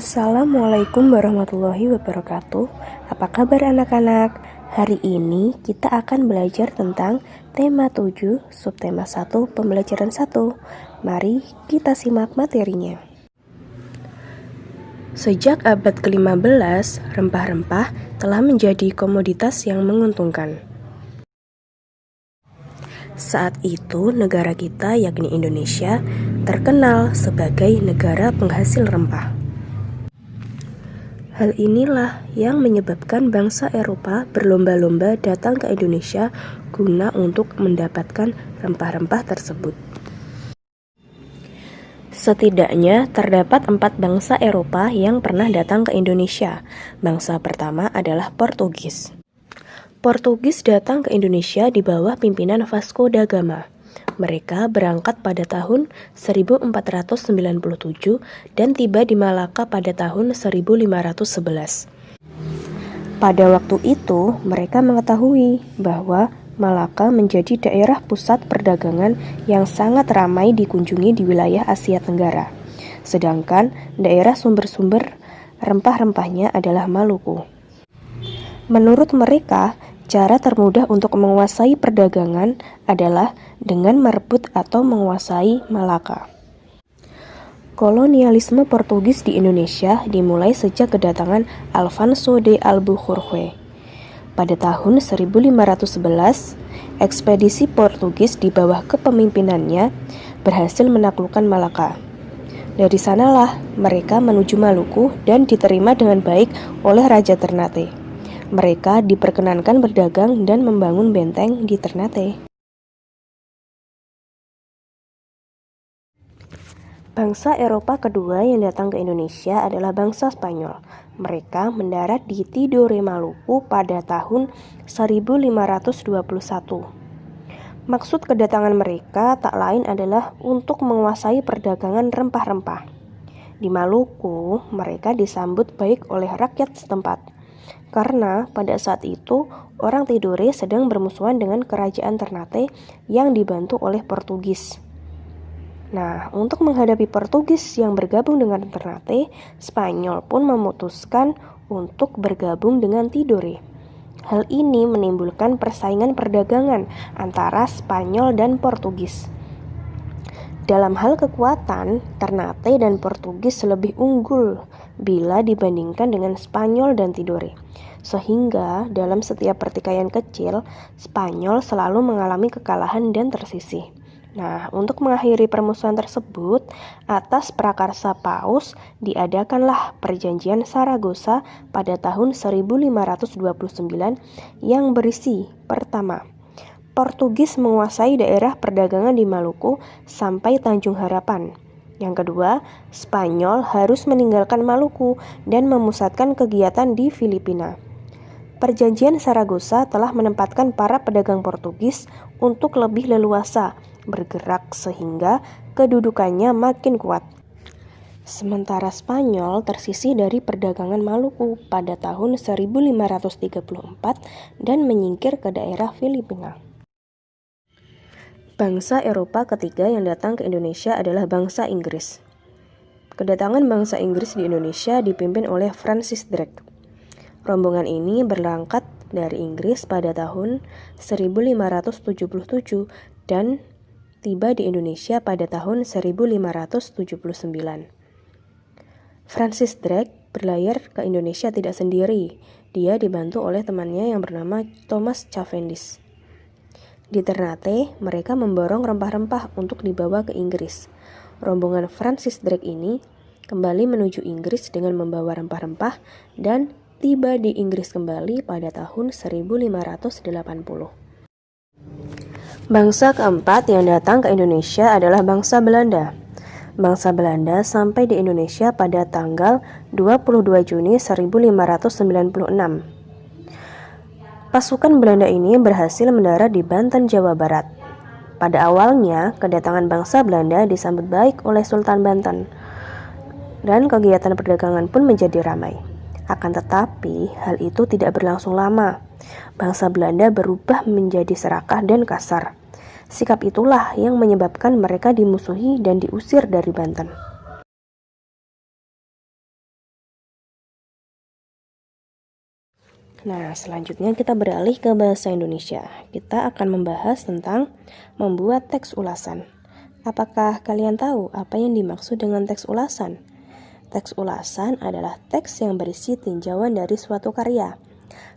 Assalamualaikum warahmatullahi wabarakatuh. Apa kabar anak-anak? Hari ini kita akan belajar tentang tema 7, subtema 1, pembelajaran 1. Mari kita simak materinya. Sejak abad ke-15, rempah-rempah telah menjadi komoditas yang menguntungkan. Saat itu negara kita, yakni Indonesia, terkenal sebagai negara penghasil rempah. Hal inilah yang menyebabkan bangsa Eropa berlomba-lomba datang ke Indonesia guna untuk mendapatkan rempah-rempah tersebut. Setidaknya terdapat 4 bangsa Eropa yang pernah datang ke Indonesia. Bangsa pertama adalah Portugis. Portugis datang ke Indonesia di bawah pimpinan Vasco da Gama. Mereka berangkat pada tahun 1497 dan tiba di Malaka pada tahun 1511. Pada waktu itu, mereka mengetahui bahwa Malaka menjadi daerah pusat perdagangan yang sangat ramai dikunjungi di wilayah Asia Tenggara. Sedangkan daerah sumber-sumber rempah-rempahnya adalah Maluku. Menurut mereka, cara termudah untuk menguasai perdagangan adalah dengan merebut atau menguasai Malaka. Kolonialisme Portugis di Indonesia dimulai sejak kedatangan Alfonso de Albuquerque. Pada tahun 1511, ekspedisi Portugis di bawah kepemimpinannya berhasil menaklukkan Malaka. Dari sanalah mereka menuju Maluku dan diterima dengan baik oleh Raja Ternate. Mereka diperkenankan berdagang dan membangun benteng di Ternate. Bangsa Eropa kedua yang datang ke Indonesia adalah bangsa Spanyol. Mereka mendarat di Tidore, Maluku pada tahun 1521. Maksud kedatangan mereka tak lain adalah untuk menguasai perdagangan rempah-rempah. Di Maluku, mereka disambut baik oleh rakyat setempat. Karena pada saat itu orang Tidore sedang bermusuhan dengan kerajaan Ternate yang dibantu oleh Portugis. Nah, untuk menghadapi Portugis yang bergabung dengan Ternate, Spanyol pun memutuskan untuk bergabung dengan Tidore. Hal ini menimbulkan persaingan perdagangan antara Spanyol dan Portugis. Dalam hal kekuatan, Ternate dan Portugis lebih unggul bila dibandingkan dengan Spanyol dan Tidore. Sehingga dalam setiap pertikaian kecil, Spanyol selalu mengalami kekalahan dan tersisih. Nah, untuk mengakhiri permusuhan tersebut, atas prakarsa Paus diadakanlah Perjanjian Saragossa pada tahun 1529 yang berisi: pertama, Portugis menguasai daerah perdagangan di Maluku sampai Tanjung Harapan. Yang kedua, Spanyol harus meninggalkan Maluku dan memusatkan kegiatan di Filipina. Perjanjian Saragossa telah menempatkan para pedagang Portugis untuk lebih leluasa bergerak sehingga kedudukannya makin kuat. Sementara Spanyol tersisih dari perdagangan Maluku pada tahun 1534 dan menyingkir ke daerah Filipina. Bangsa Eropa ketiga yang datang ke Indonesia adalah bangsa Inggris. Kedatangan bangsa Inggris di Indonesia dipimpin oleh Francis Drake. Rombongan ini berangkat dari Inggris pada tahun 1577 dan tiba di Indonesia pada tahun 1579. Francis Drake berlayar ke Indonesia tidak sendiri. Dia dibantu oleh temannya yang bernama Thomas Cavendish. Di Ternate, mereka memborong rempah-rempah untuk dibawa ke Inggris. Rombongan Francis Drake ini kembali menuju Inggris dengan membawa rempah-rempah dan tiba di Inggris kembali pada tahun 1580. Bangsa keempat yang datang ke Indonesia adalah bangsa Belanda. Bangsa Belanda sampai di Indonesia pada tanggal 22 Juni 1596. Pasukan Belanda ini berhasil mendarat di Banten, Jawa Barat. Pada awalnya, kedatangan bangsa Belanda disambut baik oleh Sultan Banten, dan kegiatan perdagangan pun menjadi ramai. Akan tetapi, hal itu tidak berlangsung lama. Bangsa Belanda berubah menjadi serakah dan kasar. Sikap itulah yang menyebabkan mereka dimusuhi dan diusir dari Banten. Nah, selanjutnya kita beralih ke bahasa Indonesia. Kita akan membahas tentang membuat teks ulasan. Apakah kalian tahu apa yang dimaksud dengan teks ulasan? Teks ulasan adalah teks yang berisi tinjauan dari suatu karya.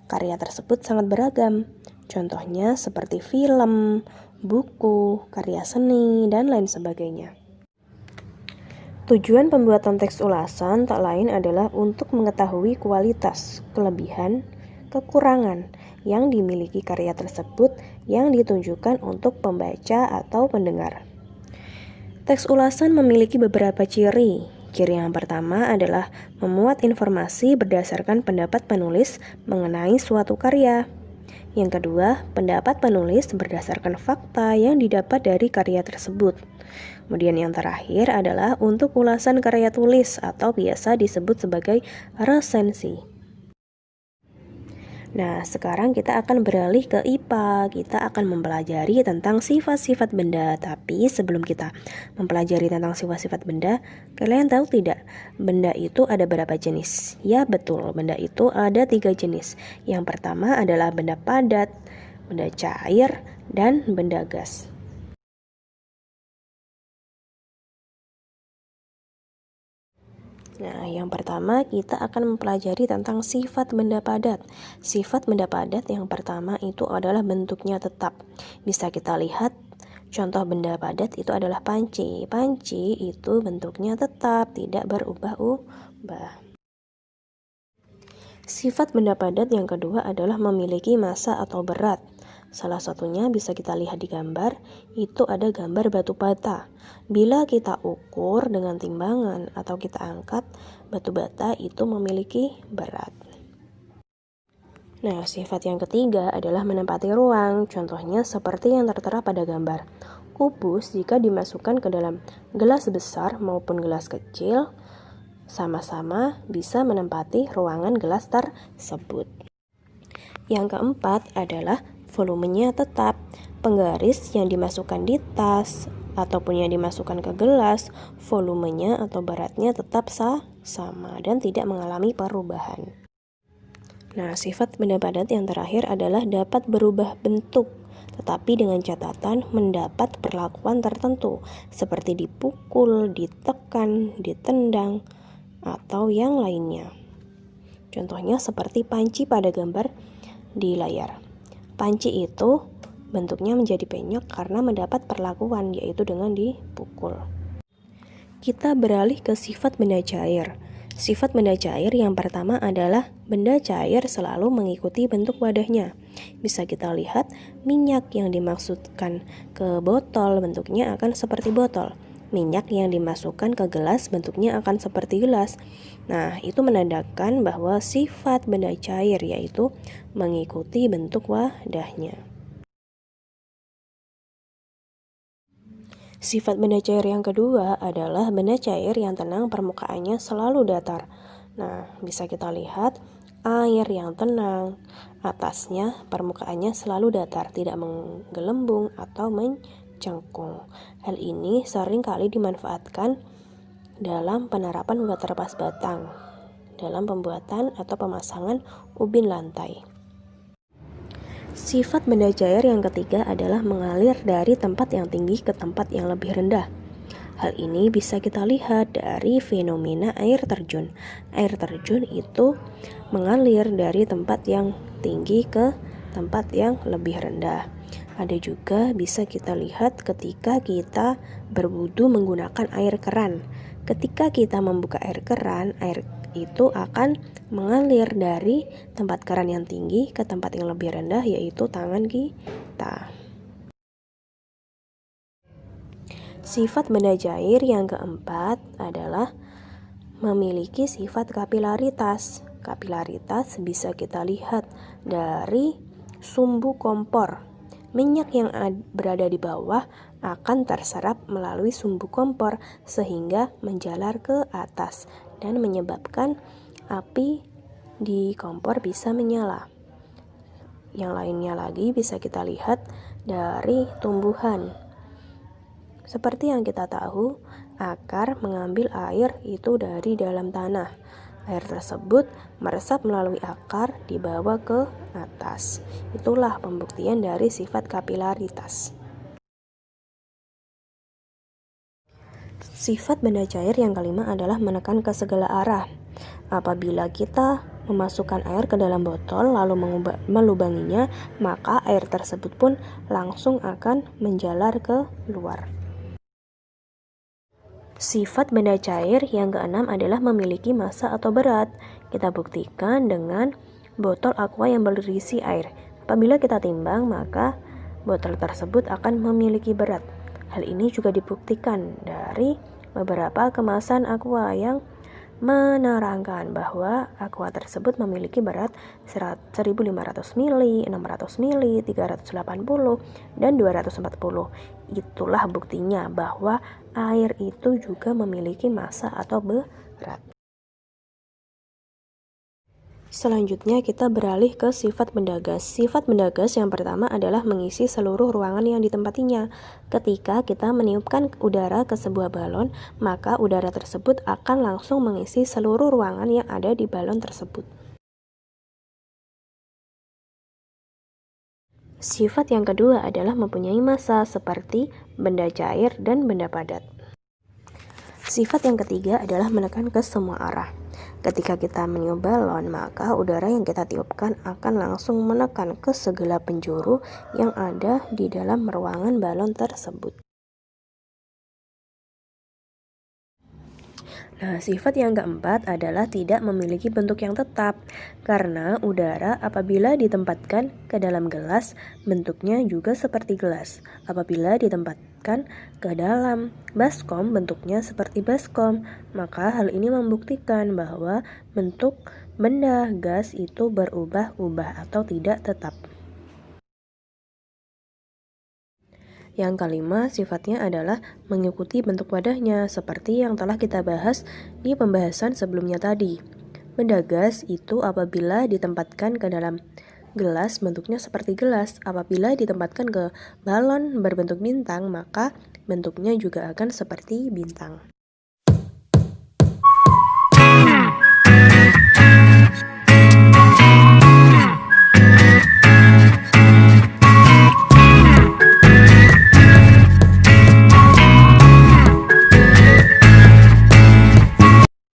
Karya tersebut sangat beragam. Contohnya seperti film, buku, karya seni, dan lain sebagainya. Tujuan pembuatan teks ulasan tak lain adalah untuk mengetahui kualitas, kelebihan, kekurangan yang dimiliki karya tersebut yang ditunjukkan untuk pembaca atau pendengar. Teks ulasan memiliki beberapa ciri. Ciri yang pertama adalah memuat informasi berdasarkan pendapat penulis mengenai suatu karya. Yang kedua, pendapat penulis berdasarkan fakta yang didapat dari karya tersebut. Kemudian yang terakhir adalah untuk ulasan karya tulis atau biasa disebut sebagai resensi. Nah, sekarang kita akan beralih ke IPA. Kita akan mempelajari tentang sifat-sifat benda. Tapi sebelum kita mempelajari tentang sifat-sifat benda, kalian tahu tidak? Benda itu ada berapa jenis? Ya betul, benda itu ada 3 jenis. Yang pertama adalah benda padat, benda cair, dan benda gas. Nah, yang pertama kita akan mempelajari tentang sifat benda padat. Sifat benda padat yang pertama itu adalah bentuknya tetap. Bisa kita lihat contoh benda padat itu adalah panci. Panci itu bentuknya tetap, tidak berubah-ubah. Sifat benda padat yang kedua adalah memiliki massa atau berat. Salah satunya bisa kita lihat di gambar, itu ada gambar batu bata. Bila kita ukur dengan timbangan atau kita angkat, batu bata itu memiliki berat. Nah, sifat yang ketiga adalah menempati ruang. Contohnya seperti yang tertera pada gambar. Kubus jika dimasukkan ke dalam gelas besar maupun gelas kecil, sama-sama bisa menempati ruangan gelas tersebut. Yang keempat adalah volumenya tetap. Penggaris yang dimasukkan di tas ataupun yang dimasukkan ke gelas, volumenya atau beratnya tetap sama dan tidak mengalami perubahan. Nah, sifat benda padat yang terakhir adalah dapat berubah bentuk, tetapi dengan catatan mendapat perlakuan tertentu, seperti dipukul, ditekan, ditendang, atau yang lainnya. Contohnya seperti panci pada gambar di layar. Panci itu bentuknya menjadi penyok karena mendapat perlakuan, yaitu dengan dipukul. Kita beralih ke sifat benda cair. Sifat benda cair yang pertama adalah benda cair selalu mengikuti bentuk wadahnya. Bisa kita lihat minyak yang dimasukkan ke botol bentuknya akan seperti botol. Minyak yang dimasukkan ke gelas bentuknya akan seperti gelas. Nah, itu menandakan bahwa sifat benda cair yaitu mengikuti bentuk wadahnya. Sifat benda cair yang kedua adalah benda cair yang tenang permukaannya selalu datar. Nah, bisa kita lihat air yang tenang, atasnya permukaannya selalu datar, tidak menggelembung atau mencengkung. Hal ini sering kali dimanfaatkan dalam penerapan waterpas batang, dalam pembuatan atau pemasangan ubin lantai. Sifat benda cair yang ketiga adalah mengalir dari tempat yang tinggi ke tempat yang lebih rendah. Hal ini bisa kita lihat dari fenomena air terjun. Air terjun itu mengalir dari tempat yang tinggi ke tempat yang lebih rendah. Ada juga bisa kita lihat ketika kita berwudu menggunakan air keran. Ketika kita membuka air keran, air itu akan mengalir dari tempat keran yang tinggi ke tempat yang lebih rendah, yaitu tangan kita. Sifat benda cair yang keempat adalah memiliki sifat kapilaritas. Kapilaritas bisa kita lihat dari sumbu kompor. Minyak yang berada di bawah akan terserap melalui sumbu kompor sehingga menjalar ke atas dan menyebabkan api di kompor bisa menyala. Yang lainnya lagi bisa kita lihat dari tumbuhan. Seperti yang kita tahu, akar mengambil air itu dari dalam tanah. Air tersebut meresap melalui akar dibawa ke atas. Itulah pembuktian dari sifat kapilaritas. Sifat benda cair yang kelima adalah menekan ke segala arah. Apabila kita memasukkan air ke dalam botol lalu melubanginya, maka air tersebut pun langsung akan menjalar ke luar. Sifat benda cair yang keenam adalah memiliki massa atau berat. Kita buktikan dengan botol aqua yang berisi air. Apabila kita timbang, maka botol tersebut akan memiliki berat. Hal ini juga dibuktikan dari beberapa kemasan aqua yang menerangkan bahwa aqua tersebut memiliki berat 1500 ml, 600 ml, 380, dan 240. Itulah buktinya bahwa air itu juga memiliki massa atau berat. Selanjutnya kita beralih ke sifat benda gas. Sifat benda gas yang pertama adalah mengisi seluruh ruangan yang ditempatinya. Ketika kita meniupkan udara ke sebuah balon, maka udara tersebut akan langsung mengisi seluruh ruangan yang ada di balon tersebut. Sifat yang kedua adalah mempunyai massa seperti benda cair dan benda padat. Sifat yang ketiga adalah menekan ke semua arah. Ketika kita meniup balon, maka udara yang kita tiupkan akan langsung menekan ke segala penjuru yang ada di dalam ruangan balon tersebut. Nah, sifat yang keempat adalah tidak memiliki bentuk yang tetap, karena udara apabila ditempatkan ke dalam gelas, bentuknya juga seperti gelas. Apabila ditempatkan ke dalam baskom, bentuknya seperti baskom. Maka hal ini membuktikan bahwa bentuk benda gas itu berubah-ubah atau tidak tetap. Yang kelima, sifatnya adalah mengikuti bentuk wadahnya, seperti yang telah kita bahas di pembahasan sebelumnya tadi. Benda gas itu apabila ditempatkan ke dalam gelas, bentuknya seperti gelas. Apabila ditempatkan ke balon berbentuk bintang, maka bentuknya juga akan seperti bintang.